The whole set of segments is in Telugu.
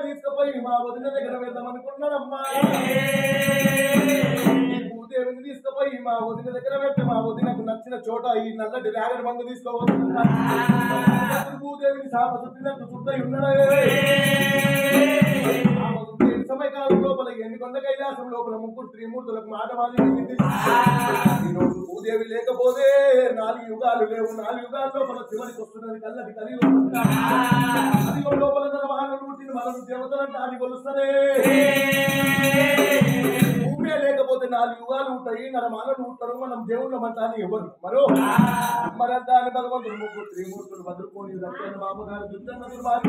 తీసుకుపోయి మా వదిన దగ్గర వెళ్దామనుకున్నానమ్మా. భూదేవిని తీసుకుపోయి మా వదిన దగ్గర వెళ్తే మా వదినకు నచ్చిన చోట ఈ నల్లటి రేగడి మందు తీసుకోబోతున్నా. భూదేవిని శాప చుట్టినట్టు చుట్టై ఉన్నాడే. సమయకాలం లోపల ఎన్నికొండ కైలాసం లోపల ముగ్గురు త్రిమూర్తులకు మాట మారింది. ఈరోజు భూదేవి లేకపోతే 4 యుగాలు లేవు. 4 యుగాల లోపల చివరికి వస్తున్నది కల్లది కలియుగం. కలియుగం లోపల మానవుడు పుట్టిన మనం దేవతలంటే అది కొలుస్తారే. భూమి లేకపోతే 4 యుగాలు ఉంటాయి. మానవుడు ఉంటారు. మనం దేవుళ్ళ మంటాన్ని ఎవరు మరో మరంతా అని భగవంతుడు ముగ్గురు త్రిమూర్తులు వదులుకొని బాబుగారు దుర్జన్మతులు మారి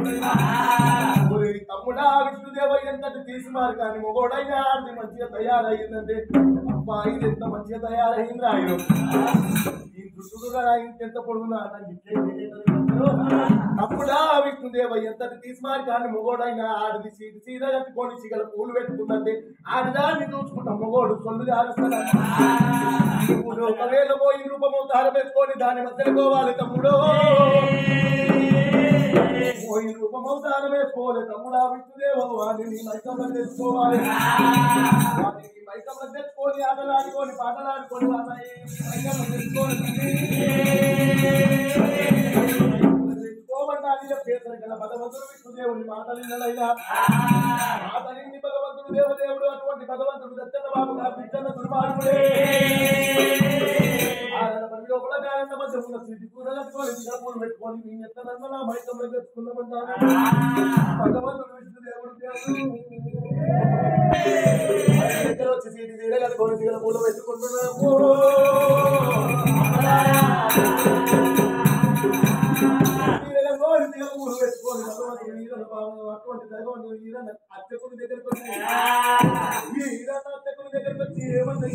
తమ్ముడా విష్ణుదేవ ఎంతటి తీసి మారు కానీ మొగోడైనా అది మంచిగా తయారయ్యిందంటే అబ్బా ఇది ఎంత మంచిగా తయారయ్యింది. ఆయన ఈ దుష్టుడుగా ఇంకెంత పొడుగునా తమ్ముడా విష్ణుదేవ ఎంతటి తీసి మారు కానీ మొగోడైనా ఆడిది సీద కట్టుకొని చిగల పూలు పెట్టుకుందంటే ఆడిదాన్ని చూసుకుంటాం మొగోడు సొల్లు జారుస్తాడు. ఒకవేళ పోయి రూపమవుతారు పెట్టుకొని దాని మధ్యలో పోవాలి తమ్ముడు. పోయి రూపమవుతారు వేసుకోవాలి తమ్ముడా విష్ణుదేవ వాడిని మైకంలో తెచ్చుకోవాలి. వాటిని మైకంలో తెచ్చుకొని ఆటలాడుకొని పాటలాడుకొని మైకంలో తెచ్చుకోవాలి. తెచ్చుకోమంటే చేశారు కదా భగవంతుడు విష్ణుదేవుని మాటలిన్నలైనా మాటలింది భగవంతుడు దేవదేవుడు. అటువంటి భగవంతుడు దచ్చన్న బాబు గారు పిచ్చన్న దుర్మార్గుడే. లోపల గాయన మధ్య ఉన్న సిద్ధి కూరలట్టుకొని పూలు పెట్టుకొని మీ ఎత్తనన్నా మైకంలో తెచ్చుకుందామంటారు భగవంతుడు విష్ణుదేవుడు. దగ్గర వచ్చి సీటి తీర కట్టుకొని తీగల పూలు పెట్టుకుంటున్నాము. పూలు పెట్టుకొని భగవంతుడు అటువంటి భగవంతుడు ఈరన్న అర్చకుడి దగ్గరకు వచ్చి ఈరన్న అర్చకుడి దగ్గరకు వచ్చి ఏమన్నా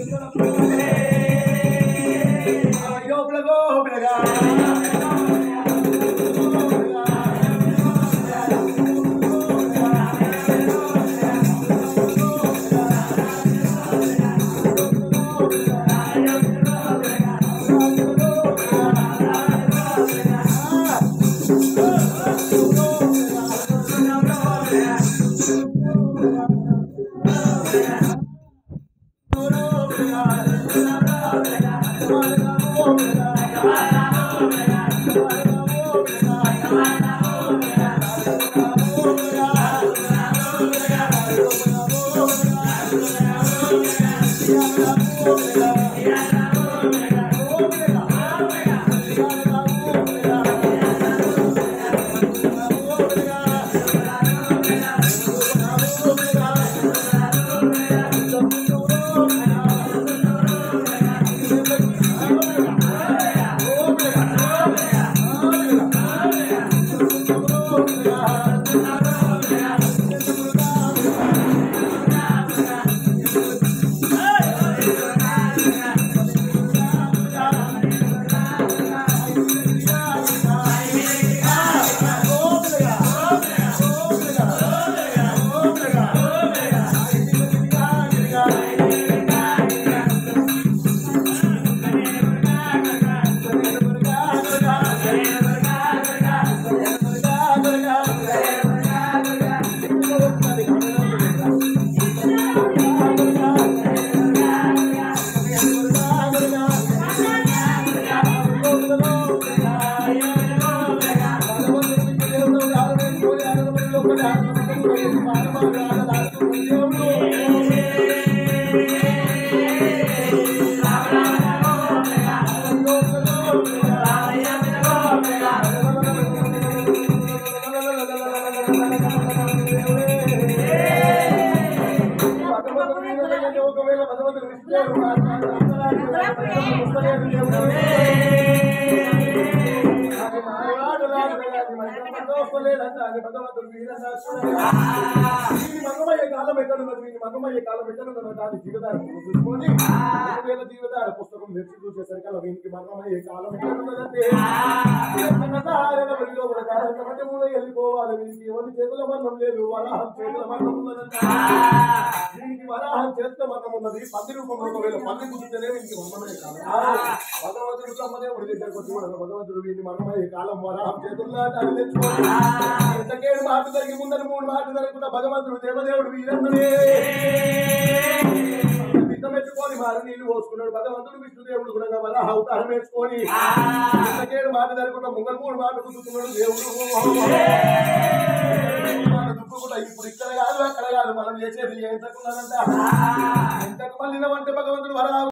ఒకవేళ భగవంతుడు విష్ణుదేవుడు భగవంతుడు మగమయ్యే కాలం ఎక్కడున్నది వీని మగమయ్యే కాలం ఎక్కడున్నది దాని జీవితాన్ని చూసుకొని ఒకవేళ జీవితాల పుస్తకం తెచ్చి చూసేసరికి అలా వీనికి మగమయ్యే కాలం ఎక్కడున్నదంటే వెళ్ళిపోవాలి వీనికి ఎవరి చేతుల మరణం లేదు వరాహం చేతుల మరణం ఉన్నదంటే దీనికి వరాహం చేతుల మరణం ఉన్నది పంది రూపంలో ఒకవేళ పంది కుదిరితేనే వీనికి మరణమయ్యే కాలం భగవంతుడు బ్రహ్మదేవుడి దగ్గరకు వచ్చి భగవంతుడు వీని మరణమయ్యే కాలం వరాహం చేతుల్లో తెచ్చుకోవాలి ఎంతకేడు మాట జరిగి ముందని 3 మాటలు జరగకుండా భగవంతుడు దేవదేవుడు వీరన్ననే పెట్టుకొని మారు నీళ్లు పోసుకున్నాడు భగవంతుడు విష్ణుదేవుడు కూడా వరాహ అవతారం వేసుకొని ఎంతకేడు మాట జరగకుండా ముంగలు 3 మాటలు కుదుకున్నాడు దేవుడు దుఃఖకుండా ఇప్పుడు ఇక్కడ కాదు అక్కడ కాదు మనం చేసేది ఎంతకున్నారంట ఎంతకు మళ్ళీ అంటే భగవంతుడు వరాహ